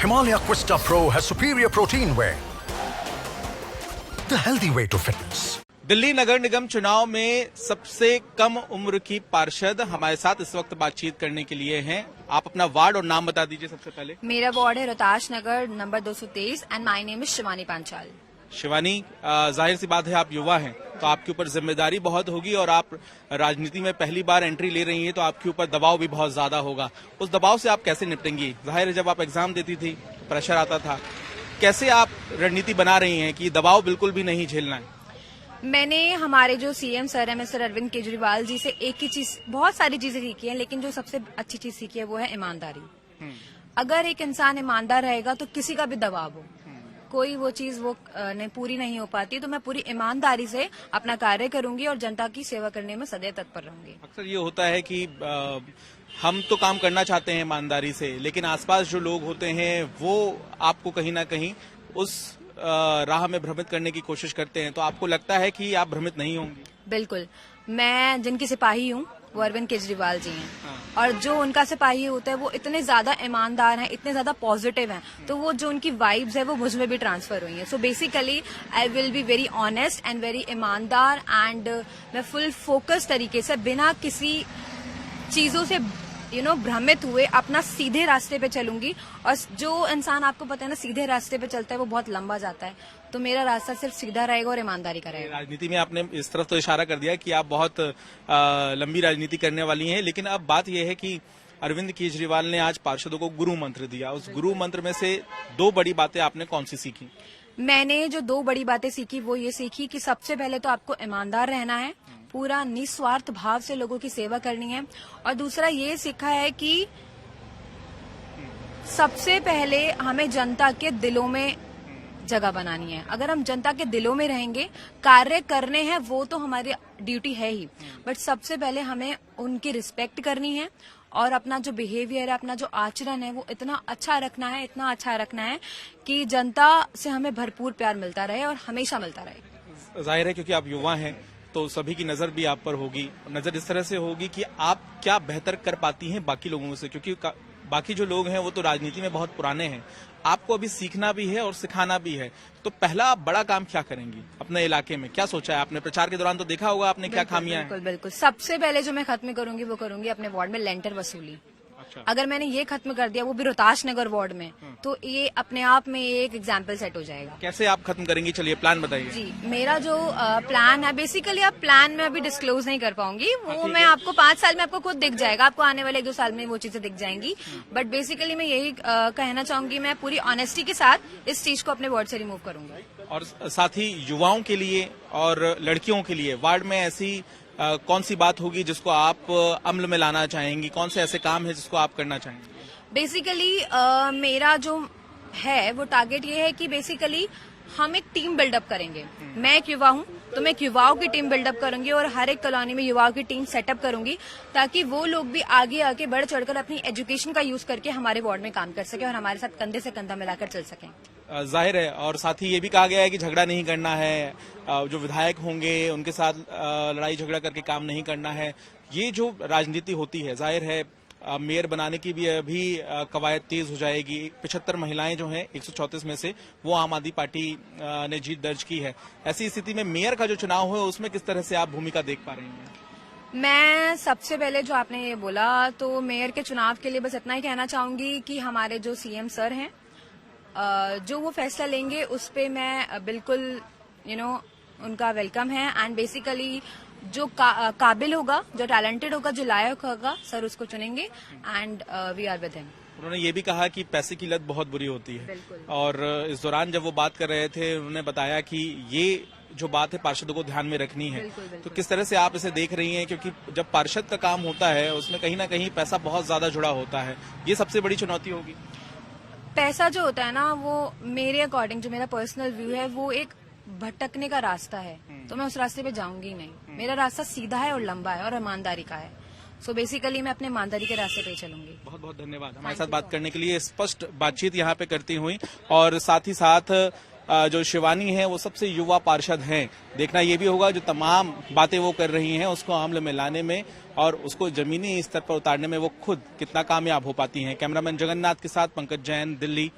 Himalaya Quista Pro has superior protein whey. The healthy way to fitness. Delhi नगर निगम चुनाव में सबसे कम उम्र की पार्षद हमारे साथ इस वक्त बातचीत करने के लिए हैं। आप अपना वार्ड और नाम बता दीजिए सबसे पहले। मेरा वार्ड है Rohtash Nagar number 223 and my name is Shivani Panchal. Shivani, जाहिर सी बात है आप युवा हैं तो आपके ऊपर जिम्मेदारी बहुत होगी और आप राजनीति में पहली बार एंट्री ले रही हैं तो आपके ऊपर दबाव भी बहुत ज्यादा होगा। उस दबाव से आप कैसे निपटेंगी? जाहिर है जब आप एग्जाम देती थी प्रेशर आता था, कैसे आप रणनीति बना रही हैं कि दबाव बिल्कुल भी नहीं झेलना है? मैंने हमारे जो सीएम सर है मिस्टर अरविंद केजरीवाल जी से एक ही चीज, बहुत सारी चीजें सीखी हैं, लेकिन जो सबसे अच्छी चीज सीखी है वो है ईमानदारी। अगर एक इंसान ईमानदार रहेगा तो किसी का भी दबाव हो, कोई वो चीज वो पूरी नहीं हो पाती। तो मैं पूरी ईमानदारी से अपना कार्य करूंगी और जनता की सेवा करने में सदैव तत्पर रहूंगी। अक्सर ये होता है कि हम तो काम करना चाहते हैं ईमानदारी से, लेकिन आसपास जो लोग होते हैं वो आपको कहीं ना कहीं उस राह में भ्रमित करने की कोशिश करते हैं। तो आपको लगता है कि आप भ्रमित नहीं होंगी? बिल्कुल, मैं जिनकी सिपाही हूँ वो अरविंद केजरीवाल जी हैं। और जो उनका सिपाही होता है वो इतने ज्यादा ईमानदार हैं, इतने ज्यादा पॉजिटिव हैं, तो वो जो उनकी वाइब्स है वो मुझ में भी ट्रांसफर हुई है। So basically I will be very honest and very ईमानदार एंड मैं फुल फोकस तरीके से बिना किसी चीजों से भ्रमित हुए अपना सीधे रास्ते पे चलूंगी। और जो इंसान आपको पता है ना सीधे रास्ते पे चलता है वो बहुत लंबा जाता है, तो मेरा रास्ता सिर्फ सीधा रहेगा और ईमानदारी का रहेगा। राजनीति में आपने इस तरफ तो इशारा कर दिया कि आप बहुत लंबी राजनीति करने वाली हैं, लेकिन अब बात यह है कि अरविंद केजरीवाल ने आज पार्षदों को गुरु मंत्र दिया। उस गुरु मंत्र में से दो बड़ी बातें आपने कौन सी सीखी? मैंने जो दो बड़ी बातें सीखी वो ये सीखी कि सबसे पहले तो आपको ईमानदार रहना है, पूरा निस्वार्थ भाव से लोगों की सेवा करनी है। और दूसरा ये सीखा है कि सबसे पहले हमें जनता के दिलों में जगह बनानी है। अगर हम जनता के दिलों में रहेंगे, कार्य करने हैं वो तो हमारी ड्यूटी है ही, बट सबसे पहले हमें उनकी रिस्पेक्ट करनी है और अपना जो बिहेवियर है, अपना जो आचरण है वो इतना अच्छा रखना है, इतना अच्छा रखना है कि जनता से हमें भरपूर प्यार मिलता रहे और हमेशा मिलता रहे। जाहिर है क्योंकि आप युवा हैं तो सभी की नजर भी आप पर होगी। नजर इस तरह से होगी कि आप क्या बेहतर कर पाती हैं बाकी लोगों से, क्योंकि बाकी जो लोग हैं वो तो राजनीति में बहुत पुराने हैं। आपको अभी सीखना भी है और सिखाना भी है। तो पहला आप बड़ा काम क्या करेंगी अपने इलाके में? क्या सोचा है आपने? प्रचार के दौरान तो देखा होगा आपने क्या खामियां हैं। बिल्कुल बिल्कुल, सबसे पहले जो मैं खत्म करूंगी वो करूंगी अपने वार्ड में लेंटर वसूली। अच्छा। अगर मैंने ये खत्म कर दिया वो भी रोहताश नगर वार्ड में, तो ये अपने आप में एक एग्जाम्पल सेट हो जाएगा। कैसे आप खत्म करेंगी? चलिए प्लान बताइए। जी, मेरा जो प्लान है, बेसिकली आप प्लान में अभी डिस्क्लोज नहीं कर पाऊंगी, वो मैं आपको 5 साल में आपको खुद दिख जाएगा, आपको आने वाले 1-2 साल में वो चीजें दिख जाएंगी। बट बेसिकली मैं यही कहना चाहूंगी, मैं पूरी ऑनेस्टी के साथ इस चीज को अपने वार्ड से रिमूव करूंगी। और साथ ही युवाओं के लिए और लड़कियों के लिए वार्ड में ऐसी कौन सी बात होगी जिसको आप अमल में लाना चाहेंगी? कौन से ऐसे काम है जिसको आप करना चाहेंगे? बेसिकली मेरा जो है वो टारगेट ये है कि बेसिकली हम एक टीम बिल्डअप करेंगे। मैं एक युवा हूँ तो मैं एक युवाओं की टीम बिल्डअप करूंगी और हर एक कॉलोनी में युवाओं की टीम सेटअप करूंगी, ताकि वो लोग भी आगे आके बढ़ चढ़कर अपनी एजुकेशन का यूज करके हमारे वार्ड में काम कर सके और हमारे साथ कंधे से कंधा मिलाकर चल सकें। जाहिर है, और साथ ही ये भी कहा गया है कि झगड़ा नहीं करना है, जो विधायक होंगे उनके साथ लड़ाई झगड़ा करके काम नहीं करना है। ये जो राजनीति होती है, जाहिर है मेयर बनाने की भी अभी कवायद तेज हो जाएगी। 75 महिलाएं जो हैं 134 में से, वो आम आदमी पार्टी ने जीत दर्ज की है। ऐसी स्थिति में मेयर का जो चुनाव है उसमें किस तरह से आप भूमिका देख पा रही हैं? मैं सबसे पहले जो आपने ये बोला, तो मेयर के चुनाव के लिए बस इतना ही कहना चाहूंगी कि हमारे जो सीएम सर हैं जो वो फैसला लेंगे उस पे मैं बिल्कुल उनका वेलकम है। एंड बेसिकली जो काबिल होगा, जो टैलेंटेड होगा, जो लायक होगा, सर उसको चुनेंगे and we are with him. उन्होंने ये भी कहा कि पैसे की लत बहुत बुरी होती है, और इस दौरान जब वो बात कर रहे थे उन्होंने बताया कि ये जो बात है पार्षदों को ध्यान में रखनी है। तो किस तरह से आप इसे देख रही हैं? क्योंकि जब पार्षद का काम होता है उसमें कहीं ना कहीं पैसा बहुत ज्यादा जुड़ा होता है, ये सबसे बड़ी चुनौती होगी। पैसा जो होता है ना, वो मेरे अकॉर्डिंग, जो मेरा पर्सनल व्यू है, वो एक भटकने का रास्ता है, तो मैं उस रास्ते पे जाऊंगी नहीं। मेरा रास्ता सीधा है और लंबा है और ईमानदारी का है। सो बेसिकली मैं अपने ईमानदारी के रास्ते पे चलूंगी। बहुत बहुत धन्यवाद हमारे साथ बात करने के लिए, स्पष्ट बातचीत यहाँ पे करती हुई। और साथ ही साथ जो शिवानी है वो सबसे युवा पार्षद हैं। देखना ये भी होगा जो तमाम बातें वो कर रही हैं उसको अमल में लाने में और उसको जमीनी स्तर पर उतारने में वो खुद कितना कामयाब हो पाती हैं। कैमरामैन जगन्नाथ के साथ पंकज जैन, दिल्ली।